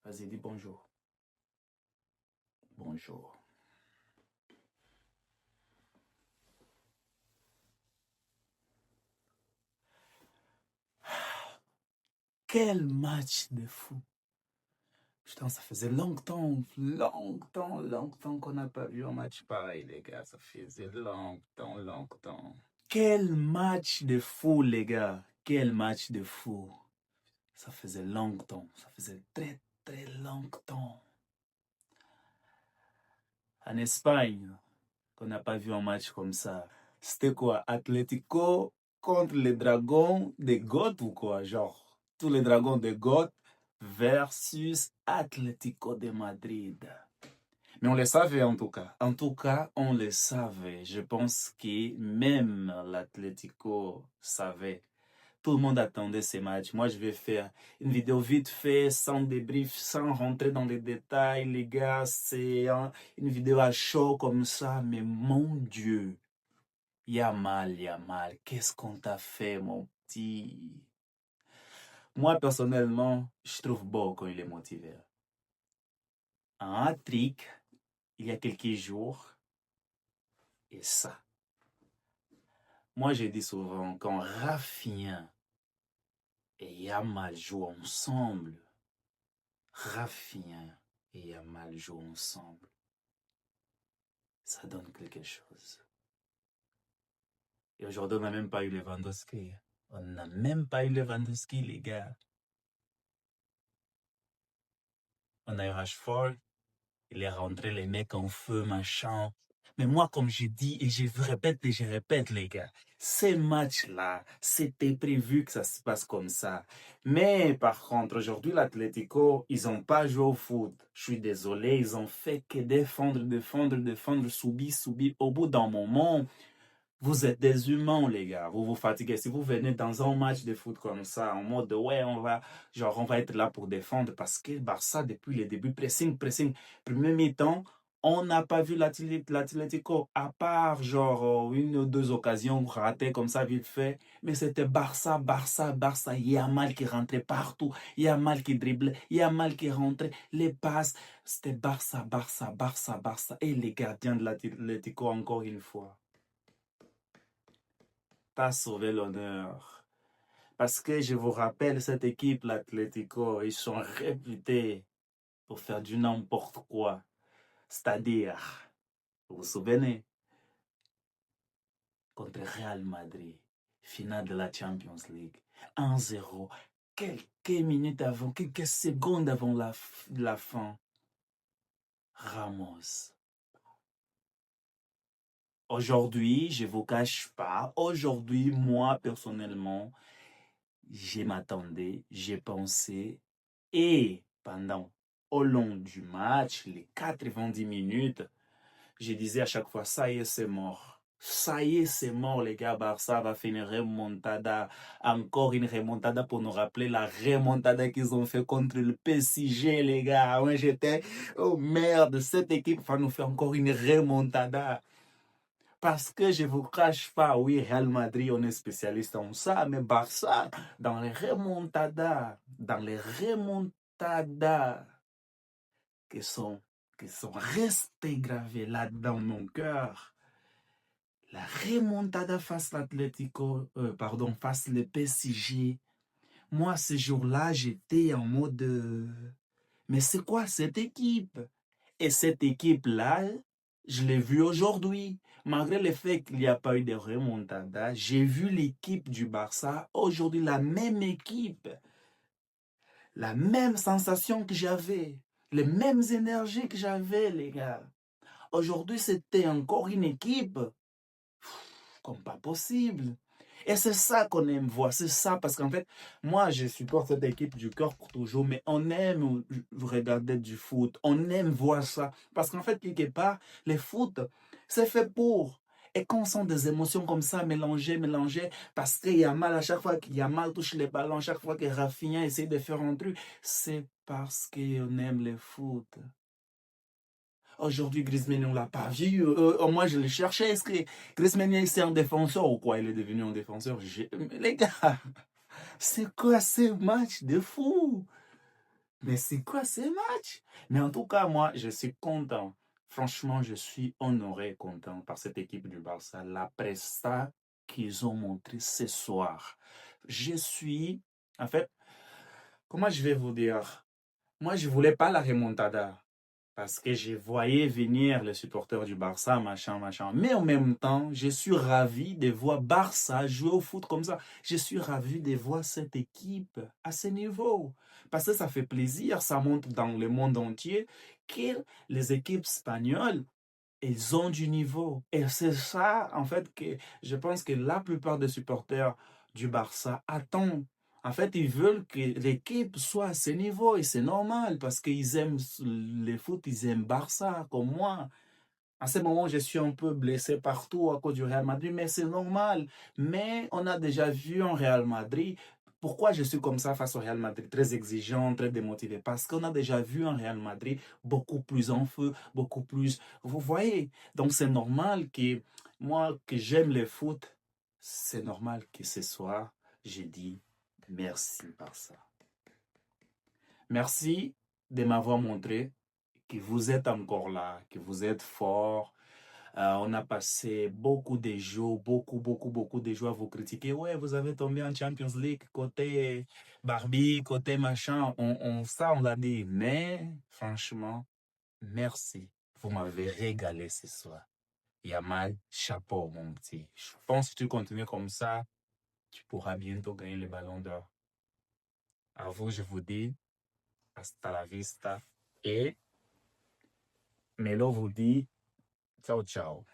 Vas-y, dis bonjour. Bonjour. Quel match de fou. Putain, ça faisait longtemps qu'on n'a pas vu un match pareil, les gars. Ça faisait longtemps. Quel match de fou, les gars. Quel match de fou. Ça faisait longtemps. Ça faisait très longtemps. En Espagne, qu'on n'a pas vu un match comme ça. C'était quoi? Atlético contre les Dragons des Goths ou quoi? Genre, tous les Dragons des Goths versus Atlético de Madrid. Mais on le savait en tout cas. En tout cas, on le savait. Je pense que même l'Atlético savait. Tout le monde attendait ces matchs. Moi, je vais faire une vidéo vite fait, sans débrief, sans rentrer dans les détails, les gars. C'est une vidéo à chaud comme ça. Mais mon Dieu, Yamal. Qu'est-ce qu'on t'a fait, mon petit? Moi, personnellement, je trouve beau quand il est motivé. Un hat-trick, il y a quelques jours, et ça. Moi, j'ai dit souvent, quand Rafinha et Yamal jouent ensemble, Rafinha et Yamal jouent ensemble, ça donne quelque chose. Et aujourd'hui, on n'a même pas eu Lewandowski. On n'a même pas eu Lewandowski, les gars. On a eu Rashford, il est rentré les mecs en feu, machin. Mais moi, comme je dis et je répète, les gars, ces matchs-là, c'était prévu que ça se passe comme ça. Mais par contre, aujourd'hui, l'Atlético, ils n'ont pas joué au foot. Je suis désolé, ils ont fait que défendre, subir. Au bout d'un moment, vous êtes des humains, les gars. Vous vous fatiguez. Si vous venez dans un match de foot comme ça, en mode, ouais, on va être là pour défendre parce que Barça, depuis le début, pressing. Premier mi-temps, on n'a pas vu l'Atlético, à part, une ou deux occasions ratées comme ça, vite fait. Mais c'était Barça. Yamal qui rentrait partout. Yamal qui driblait. Yamal qui rentrait. Les passes. C'était Barça. Et les gardiens de l'Atlético, encore une fois. T'as sauvé l'honneur. Parce que je vous rappelle, cette équipe, l'Atlético, ils sont réputés pour faire du n'importe quoi. C'est-à-dire, vous vous souvenez, contre Real Madrid, finale de la Champions League, 1-0, quelques minutes avant, quelques secondes avant la fin, Ramos. Aujourd'hui, je ne vous cache pas, aujourd'hui, moi, personnellement, je m'attendais, j'ai pensé, et au long du match, les 90 minutes, je disais à chaque fois, ça y est, c'est mort. Ça y est, c'est mort, les gars. Barça va finir remontada. Encore une remontada pour nous rappeler la remontada qu'ils ont fait contre le PSG, les gars. Moi, j'étais, oh merde, cette équipe va nous faire encore une remontada. Parce que je ne vous cache pas, oui, Real Madrid, on est spécialiste en ça, mais Barça, dans les remontadas qui sont restés gravés là dans mon cœur, la remontada face l'Atlético, face le PSG, moi, ce jour-là, j'étais en mode, mais c'est quoi cette équipe? Et cette équipe-là, je l'ai vue aujourd'hui. Malgré le fait qu'il n'y a pas eu de remontada, j'ai vu l'équipe du Barça aujourd'hui, la même équipe, la même sensation que j'avais, les mêmes énergies que j'avais, les gars. Aujourd'hui, c'était encore une équipe comme pas possible. Et c'est ça qu'on aime voir, c'est ça, parce qu'en fait, moi, je supporte cette équipe du cœur pour toujours, mais on aime regarder du foot, on aime voir ça, parce qu'en fait, quelque part, le foot, c'est fait pour. Et quand on sent des émotions comme ça, mélangées, parce qu'il y a mal à chaque fois qu'il y a mal touche les ballons, chaque fois que Rafinha essaie de faire un truc, c'est parce qu'on aime le foot. Aujourd'hui, Griezmann, on ne l'a pas vu. Moi, je le cherchais. Est-ce que Griezmann, c'est un défenseur ou quoi? Il est devenu un défenseur. Les gars, c'est quoi ce match de fou? Mais c'est quoi ces matchs? Mais en tout cas, moi, je suis content. Franchement, je suis honoré et content par cette équipe du Barça. La presta qu'ils ont montré ce soir. Je suis, en fait, comment je vais vous dire? Moi, je voulais pas la remontada. Parce que je voyais venir les supporters du Barça, machin, machin. Mais en même temps, je suis ravi de voir Barça jouer au foot comme ça. Je suis ravi de voir cette équipe à ce niveau. Parce que ça fait plaisir, ça montre dans le monde entier que les équipes espagnoles, elles ont du niveau. Et c'est ça, en fait, que je pense que la plupart des supporters du Barça attendent. En fait, ils veulent que l'équipe soit à ce niveau et c'est normal parce qu'ils aiment le foot, ils aiment Barça comme moi. À ce moment, je suis un peu blessé partout à cause du Real Madrid, mais c'est normal. Mais on a déjà vu un Real Madrid. Pourquoi je suis comme ça face au Real Madrid, très exigeant, très démotivé? Parce qu'on a déjà vu un Real Madrid beaucoup plus en feu, beaucoup plus. Vous voyez? Donc c'est normal que moi, que j'aime le foot, c'est normal que ce soir, j'ai dit merci par ça. Merci de m'avoir montré que vous êtes encore là, que vous êtes fort. On a passé beaucoup de jours, beaucoup de jours à vous critiquer. Ouais, vous avez tombé en Champions League côté Barbie, côté machin. Ça, on l'a dit. Mais franchement, merci. Vous m'avez régalé ce soir. Yamal, chapeau, mon petit. Je pense que si tu continues comme ça, tu pourras bientôt gagner le ballon d'or. À vous, je vous dis, hasta la vista. Et Melo vous dit, ciao, ciao.